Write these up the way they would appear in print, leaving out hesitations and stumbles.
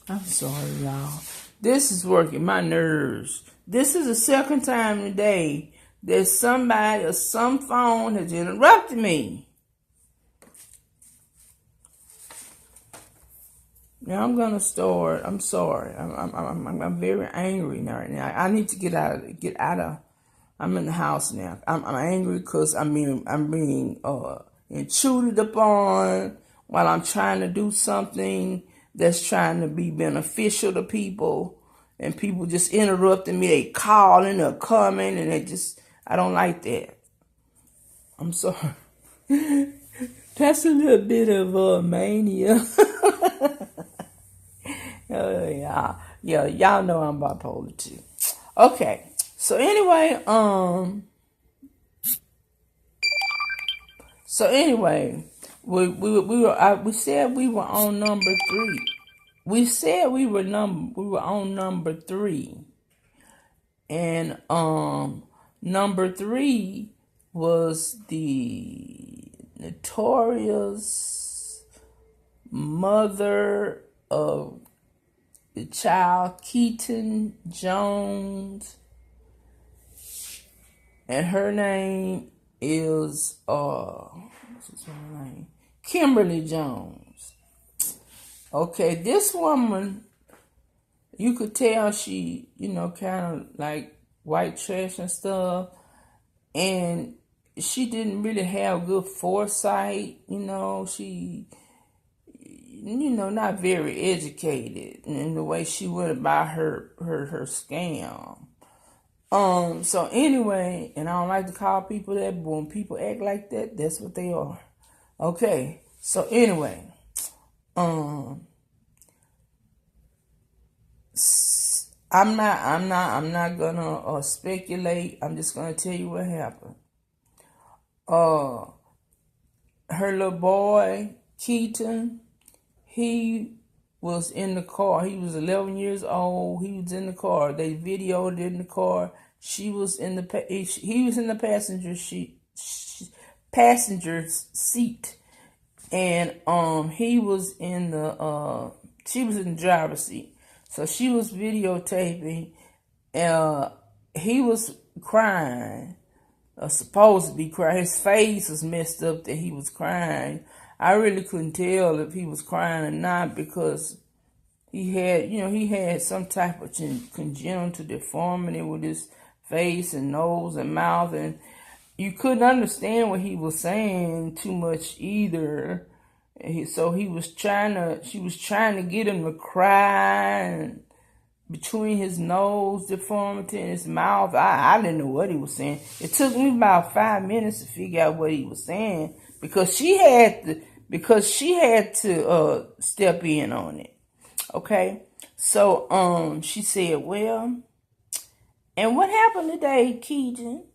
I'm sorry, y'all. This is working my nerves. This is the second time today that somebody or some phone has interrupted me. Now I'm gonna start. I'm sorry. I'm very angry right now. I need to get out of. I'm in the house now. I'm angry because I'm being intruded upon while I'm trying to do something that's trying to be beneficial to people, and people just interrupting me. They calling or coming, and I don't like that. I'm sorry. That's a little bit of mania. Yeah, y'all know I'm bipolar too. Okay, so anyway, we said we were on number three. We said we were on number three, and number three was the notorious mother of the child Keaton Jones, and her name is what's her name? Kimberly Jones. Okay, this woman, you could tell she, kind of like white trash and stuff, and she didn't really have good foresight. She, not very educated in the way she went about her scam. So anyway, and I don't like to call people that, but when people act like that, that's what they are. Okay. So anyway, I'm not gonna speculate. I'm just gonna tell you what happened. Her little boy, Keaton, he was in the car. He was 11 years old. He was in the car. They videoed it in the car. He was in the passenger seat, and he was in the she was in the driver's seat. So she was videotaping. He was crying, supposed to be crying. His face was messed up that he was crying. I really couldn't tell if he was crying or not because he had some type of congenital deformity with his face and nose and mouth, and you couldn't understand what he was saying too much either. So she was trying to get him to cry, and between his nose deformity and his mouth, I didn't know what he was saying. It took me about 5 minutes to figure out what he was saying because she had to step in on it. Okay, so she said, "Well, and what happened today, Keaton?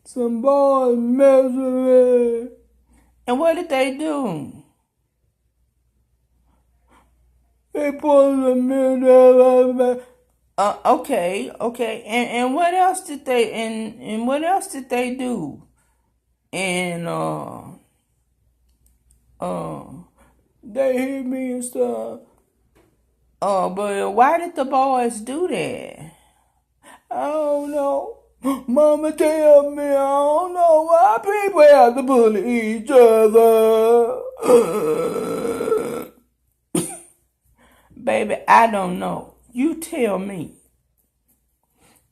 Some boys messed with me. And what did they do? They put the middle. Okay. And what else did they and what else did they do? And they hit me and stuff. But why did the boys do that? I don't know. Mama tell me I don't know why people have to bully each other. Baby, I don't know. You tell me.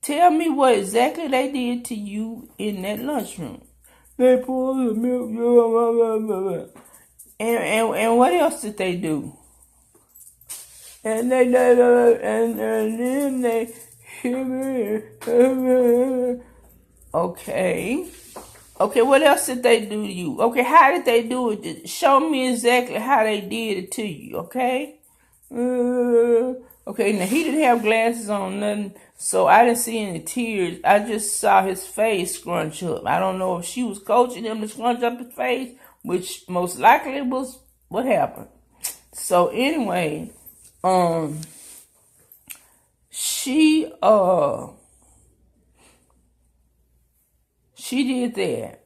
Tell me what exactly they did to you in that lunchroom. They pulled the milk. And what else did they do? And then they hit me. Okay, what else did they do to you? Okay, how did they do it? Show me exactly how they did it to you, okay? Okay, now he didn't have glasses on, nothing, so I didn't see any tears. I just saw his face scrunch up. I don't know if she was coaching him to scrunch up his face, which most likely was what happened. So anyway, she did that,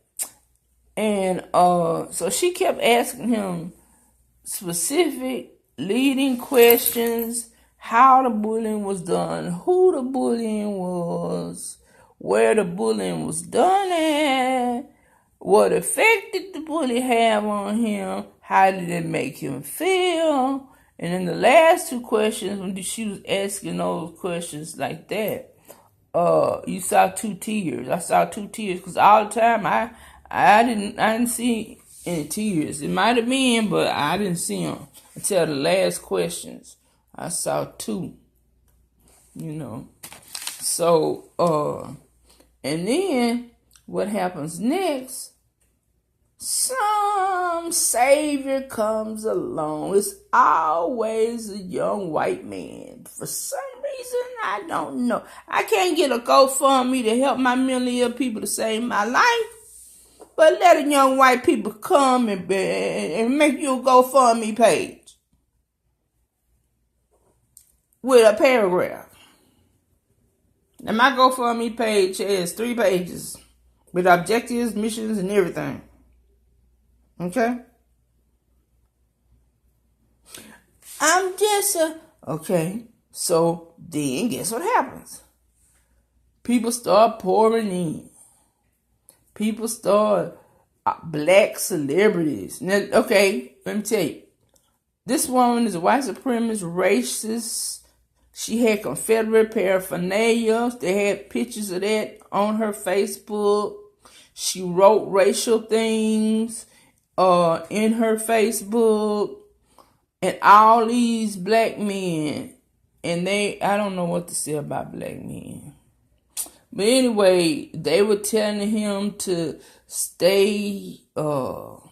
and so she kept asking him specific leading questions, how the bullying was done, who the bullying was, where the bullying was done at, what effect did the bully have on him, how did it make him feel. And then the last two questions, when she was asking those questions like that, you saw two tears. I saw two tears because all the time I didn't see any tears. It might have been, but I didn't see them until the last questions. I saw two, you know. So, and then what happens next? Some savior comes along. It's always a young white man. For some reason, I don't know. I can't get a GoFundMe to help my mentally ill people to save my life. But let a young white people come and make you a GoFundMe page with a paragraph. Now my GoFundMe page has 3 pages with objectives, missions, and everything. Okay? I'm just okay. So then guess what happens? People start pouring in. People start black celebrities. Now, okay, let me tell you. This woman is a white supremacist, racist. She had Confederate paraphernalia. They had pictures of that on her Facebook. She wrote racial things in her Facebook. And all these black men, and I don't know what to say about black men. But anyway, they were telling him to stay cool,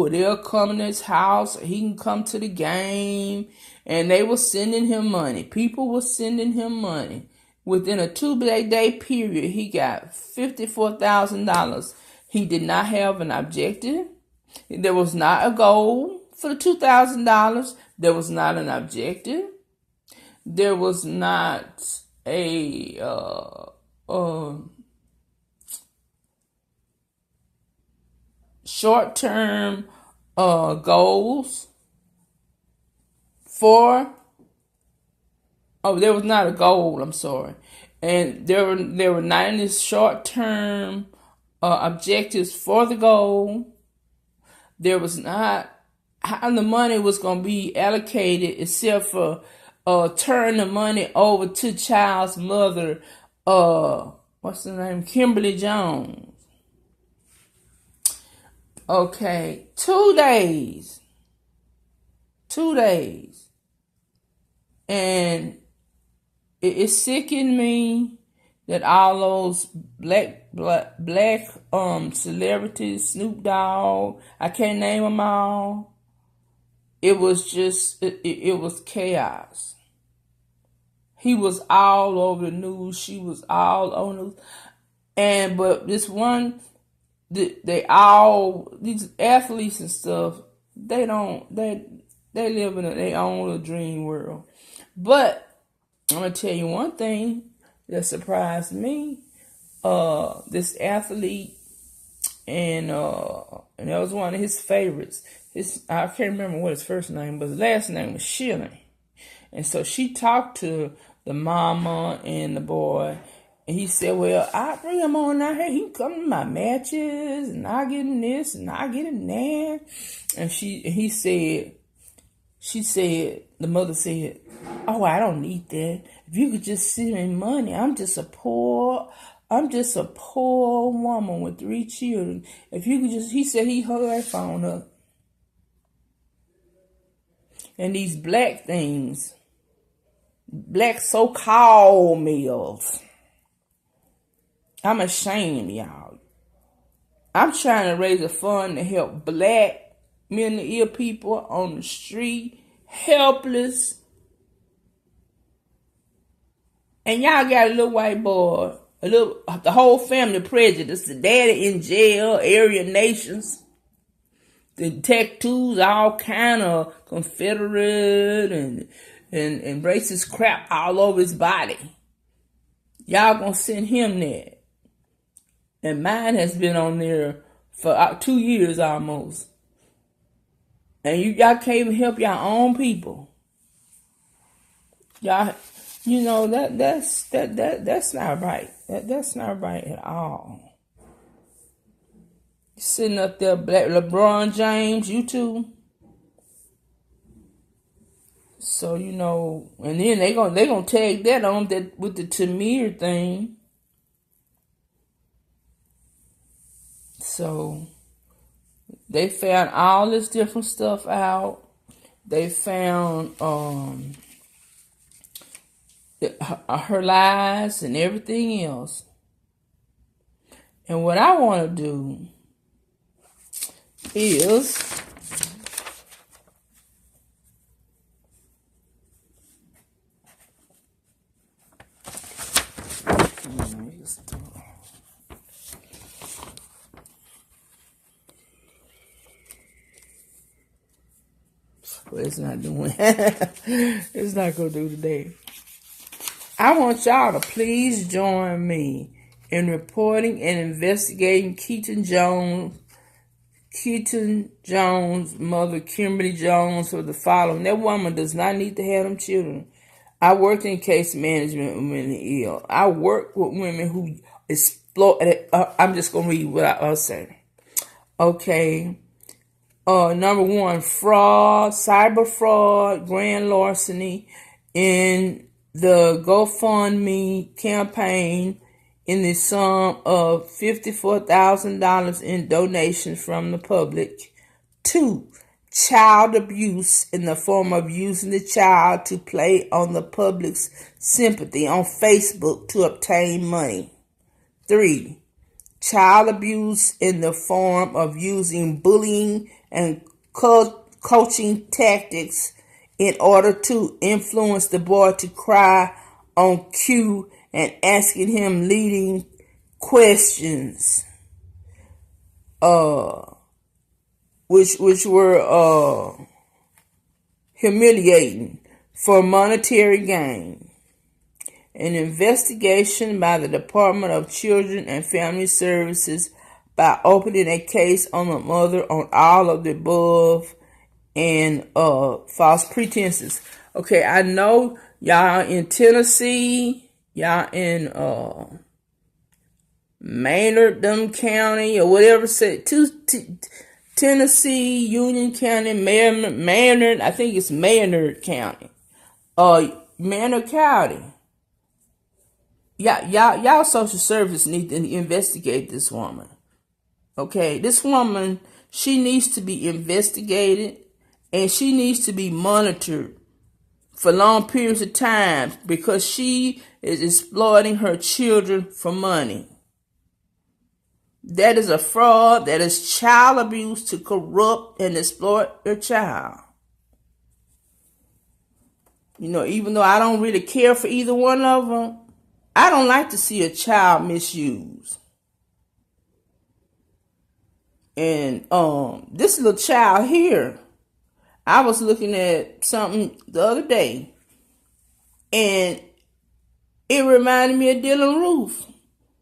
or they'll come to his house, or he can come to the game. And they were sending him money. People were sending him money. Within a 2-day period, he got $54,000. He did not have an objective. There was not a goal for the $2,000. There was not an objective. There was not a short-term goals for. There was not a goal. I'm sorry, and there were not any short-term objectives for the goal. There was not how the money was going to be allocated, except for turn the money over to child's mother. What's the name? Kimberly Jones. Okay, 2 days. 2 days. And it sickened me that all those black celebrities, Snoop Dogg, I can't name them all. It was just, it was chaos. He was all over the news. She was all on the news. But this one, these athletes and stuff, they live in their own little dream world. But I'm going to tell you one thing that surprised me. This athlete, and that was one of his favorites. I can't remember what his first name, but his last name was Shilling. And so she talked to the mama and the boy, and he said, well, I bring him on out here. He can come to my matches, and I get him this, and I get him that. And the mother said, oh, I don't need that. If you could just send me money, I'm just a poor woman with 3 children. If you could just, he said he hung that phone up. And these black things, black so-called males, I'm ashamed, y'all. I'm trying to raise a fund to help black mentally ill people on the street, helpless. And y'all got a little white boy, the whole family prejudice, the daddy in jail, Aryan nations, the tattoos, all kind of Confederate and racist crap all over his body. Y'all gonna send him that. And mine has been on there for 2 years almost. And y'all can't even help your own people. Y'all, that's not right. That's not right at all. Sitting up there, Black LeBron James, you too. So and then they gonna tag that on that with the Tamir thing. So they found all this different stuff out. They found her lies and everything else. And what I want to do is well, it's not doing it's not gonna do today. I want y'all to please join me in reporting and investigating Keaton Jones' mother, Kimberly Jones, for the following. That woman does not need to have them children. I worked in case management with mentally ill. I work with women who exploit. I'm just going to read what I say. Okay. Number one, fraud, cyber fraud, grand larceny in the GoFundMe campaign in the sum of $54,000 in donations from the public. 2, child abuse in the form of using the child to play on the public's sympathy on Facebook to obtain money. 3, child abuse in the form of using bullying and coaching tactics in order to influence the boy to cry on cue and asking him leading questions, which were humiliating for monetary gain. An investigation by the Department of Children and Family Services by opening a case on the mother on all of the above and false pretenses. Okay, I know y'all in Tennessee, y'all in Maynard County or whatever, Tennessee, Union County, Maynard, I think it's Maynard County. Maynard County. Y'all social service need to investigate this woman. Okay, this woman, she needs to be investigated and she needs to be monitored for long periods of time because she is exploiting her children for money. That is a fraud. That is child abuse to corrupt and exploit your child. Even though I don't really care for either one of them, I don't like to see a child misused. And this little child here, I was looking at something the other day, and it reminded me of Dylan Roof.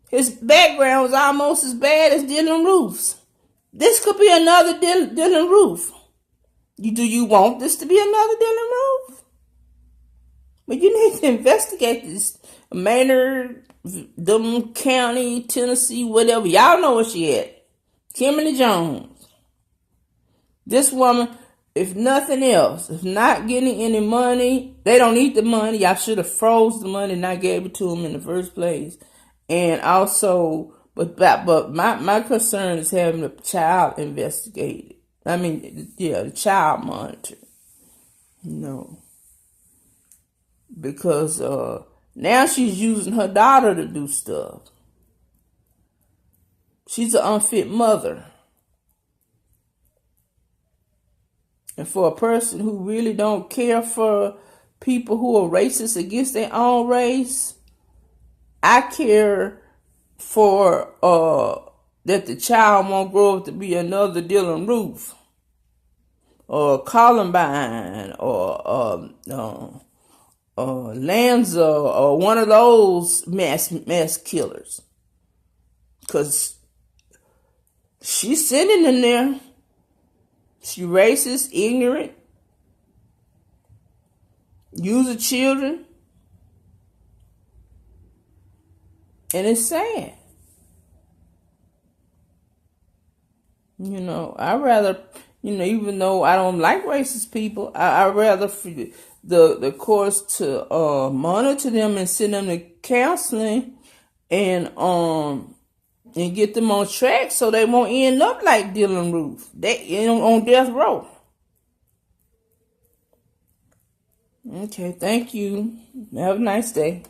His background was almost as bad as Dylan Roof's. This could be another Dylan Roof. Do you want this to be another Dylan Roof? But you need to investigate this. Maynard, County, Tennessee, whatever. Y'all know where she at. Kimberly Jones. This woman, if nothing else, if not getting any money, they don't need the money. Y'all should have froze the money and not gave it to them in the first place. And also, but my concern is having the child investigated. The child monitored. Because now she's using her daughter to do stuff. She's an unfit mother. And for a person who really don't care for people who are racist against their own race, I care for that the child won't grow up to be another Dylan Roof or Columbine or Lanza or one of those mass killers. Because she's sitting in there. She racist, ignorant, uses children, and it's sad. You know, I rather, you know, even though I don't like racist people, I rather for the courts to monitor them and send them to counseling and get them on track so they won't end up like Dylan Roof. They on death row. Okay, thank you. Have a nice day.